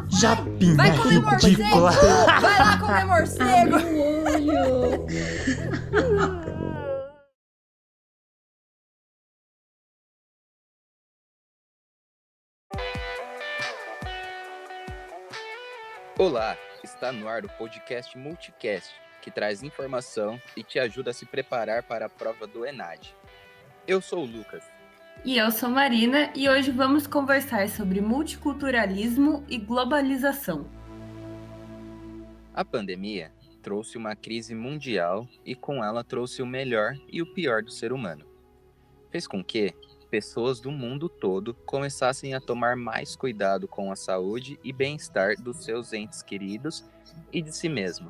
Japinha Vai comer morcego! ridícula. Vai lá comer morcego! Olho. Olá, está no ar o podcast Multicast, que traz informação e te ajuda a se preparar para a prova do ENAD. Eu sou o Lucas. E eu sou Marina, e hoje vamos conversar sobre multiculturalismo e globalização. A pandemia trouxe uma crise mundial e com ela trouxe o melhor e o pior do ser humano. Fez com que pessoas do mundo todo começassem a tomar mais cuidado com a saúde e bem-estar dos seus entes queridos e de si mesmo.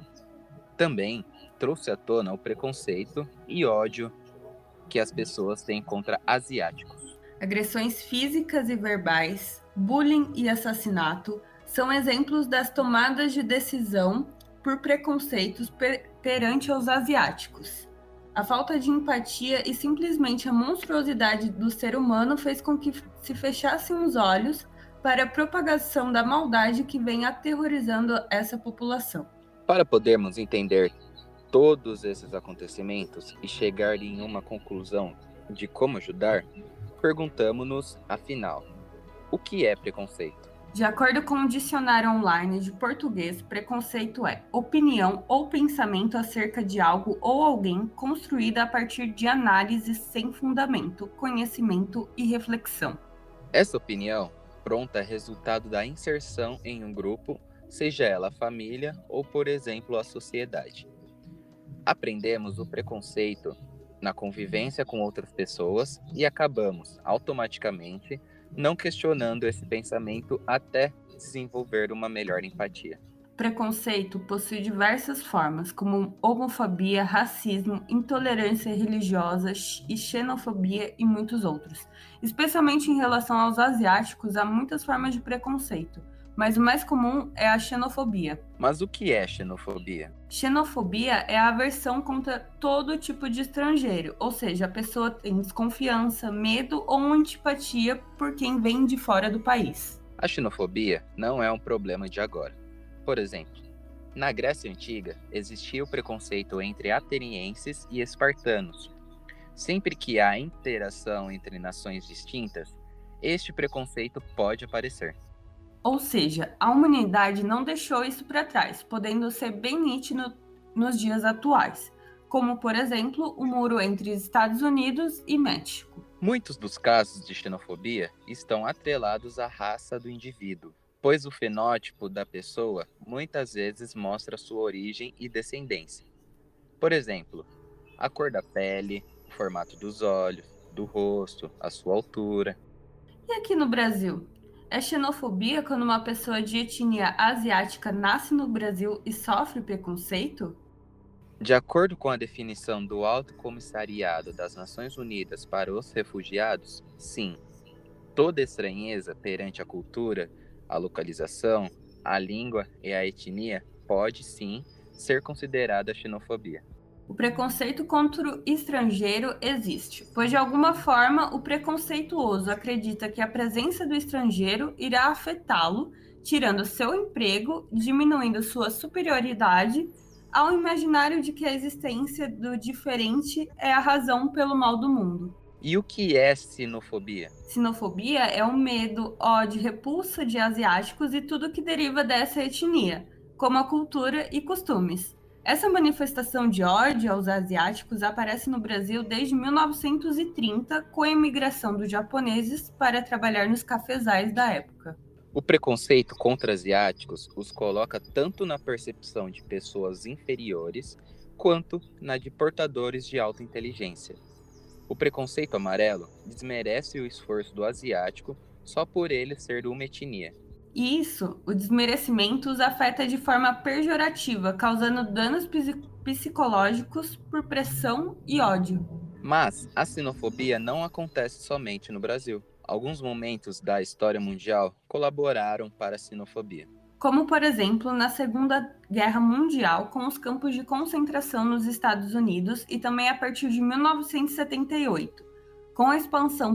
Também trouxe à tona o preconceito e ódio que as pessoas têm contra asiáticos. Agressões físicas e verbais, bullying e assassinato são exemplos das tomadas de decisão por preconceitos perante os asiáticos. A falta de empatia e simplesmente a monstruosidade do ser humano fez com que se fechassem os olhos para a propagação da maldade que vem aterrorizando essa população. Para podermos entender todos esses acontecimentos e chegar em uma conclusão de como ajudar, perguntamos-nos, afinal, o que é preconceito? De acordo com o dicionário online de português, preconceito é opinião ou pensamento acerca de algo ou alguém construída a partir de análises sem fundamento, conhecimento e reflexão. Essa opinião pronta é resultado da inserção em um grupo, seja ela a família ou, por exemplo, a sociedade. Aprendemos o preconceito na convivência com outras pessoas e acabamos, automaticamente, não questionando esse pensamento até desenvolver uma melhor empatia. Preconceito possui diversas formas, como homofobia, racismo, intolerância religiosa e xenofobia e muitos outros. Especialmente em relação aos asiáticos, há muitas formas de preconceito, mas o mais comum é a xenofobia. Mas o que é xenofobia? Xenofobia é a aversão contra todo tipo de estrangeiro, ou seja, a pessoa tem desconfiança, medo ou antipatia por quem vem de fora do país. A xenofobia não é um problema de agora. Por exemplo, na Grécia Antiga existia o preconceito entre atenienses e espartanos. Sempre que há interação entre nações distintas, este preconceito pode aparecer. Ou seja, a humanidade não deixou isso para trás, podendo ser bem nítido nos dias atuais, como, por exemplo, o muro entre Estados Unidos e México. Muitos dos casos de xenofobia estão atrelados à raça do indivíduo, pois o fenótipo da pessoa muitas vezes mostra sua origem e descendência. Por exemplo, a cor da pele, o formato dos olhos, do rosto, a sua altura. E aqui no Brasil? É xenofobia quando uma pessoa de etnia asiática nasce no Brasil e sofre preconceito? De acordo com a definição do Alto Comissariado das Nações Unidas para os Refugiados, sim, toda estranheza perante a cultura, a localização, a língua e a etnia pode, sim, ser considerada xenofobia. O preconceito contra o estrangeiro existe, pois de alguma forma o preconceituoso acredita que a presença do estrangeiro irá afetá-lo, tirando seu emprego, diminuindo sua superioridade, ao imaginário de que a existência do diferente é a razão pelo mal do mundo. E o que é sinofobia? Sinofobia é o medo, ódio, repulsa de asiáticos e tudo que deriva dessa etnia, como a cultura e costumes. Essa manifestação de ódio aos asiáticos aparece no Brasil desde 1930, com a imigração dos japoneses para trabalhar nos cafezais da época. O preconceito contra asiáticos os coloca tanto na percepção de pessoas inferiores, quanto na de portadores de alta inteligência. O preconceito amarelo desmerece o esforço do asiático só por ele ser de uma etnia. E isso, o desmerecimento, os afeta de forma pejorativa, causando danos psicológicos por pressão e ódio. Mas a sinofobia não acontece somente no Brasil. Alguns momentos da história mundial colaboraram para a sinofobia. Como, por exemplo, na Segunda Guerra Mundial, com os campos de concentração nos Estados Unidos e também a partir de 1978, com a expansão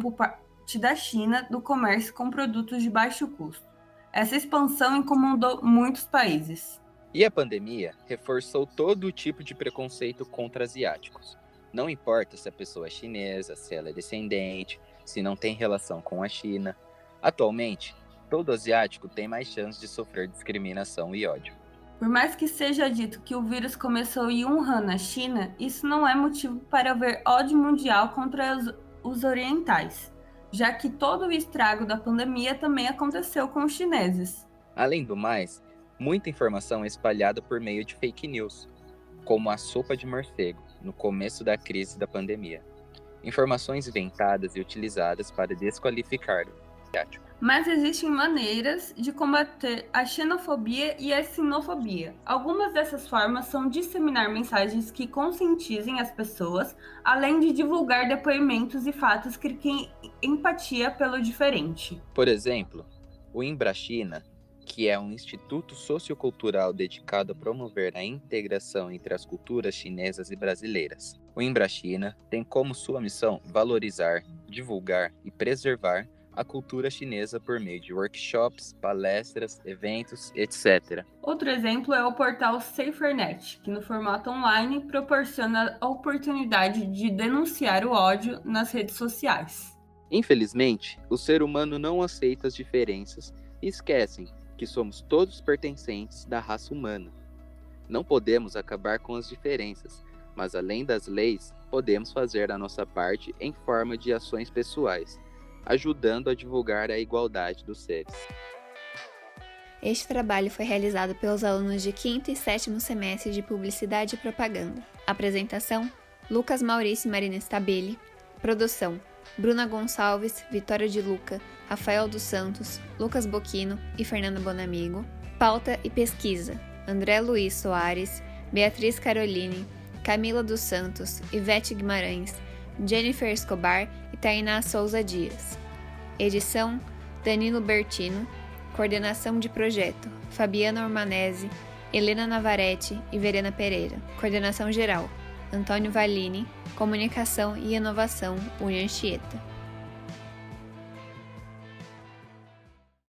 da China do comércio com produtos de baixo custo. Essa expansão incomodou muitos países. E a pandemia reforçou todo o tipo de preconceito contra asiáticos. Não importa se a pessoa é chinesa, se ela é descendente, se não tem relação com a China. Atualmente, todo asiático tem mais chance de sofrer discriminação e ódio. Por mais que seja dito que o vírus começou em Wuhan, na China, isso não é motivo para haver ódio mundial contra os orientais, já que todo o estrago da pandemia também aconteceu com os chineses. Além do mais, muita informação é espalhada por meio de fake news, como a sopa de morcego, no começo da crise da pandemia. Informações inventadas e utilizadas para desqualificar o asiático. Mas existem maneiras de combater a xenofobia e a sinofobia. Algumas dessas formas são disseminar mensagens que conscientizem as pessoas, além de divulgar depoimentos e fatos que criem empatia pelo diferente. Por exemplo, o Embrachina, que é um instituto sociocultural dedicado a promover a integração entre as culturas chinesas e brasileiras. O Embrachina tem como sua missão valorizar, divulgar e preservar a cultura chinesa por meio de workshops, palestras, eventos, etc. Outro exemplo é o portal SaferNet, que no formato online proporciona a oportunidade de denunciar o ódio nas redes sociais. Infelizmente, o ser humano não aceita as diferenças e esquecem que somos todos pertencentes da raça humana. Não podemos acabar com as diferenças, mas além das leis, podemos fazer a nossa parte em forma de ações pessoais, ajudando a divulgar a igualdade dos seres. Este trabalho foi realizado pelos alunos de 5º e 7º semestre de Publicidade e Propaganda. Apresentação: Lucas Maurício e Marina Stabile. Produção: Bruna Gonçalves, Vitória de Luca, Rafael dos Santos, Lucas Bocchino e Fernanda Bonamigo. Pauta e pesquisa: André Luiz Soares, Beatriz Caroline, Camila dos Santos, Ivete Guimarães, Jennifer Escobar e Tainá Souza Dias. Edição: Danilo Bertino. Coordenação de projeto: Fabiana Ormanese, Helena Navarrete e Verena Pereira. Coordenação geral: Antônio Valini. Comunicação e inovação: Uni Anchieta.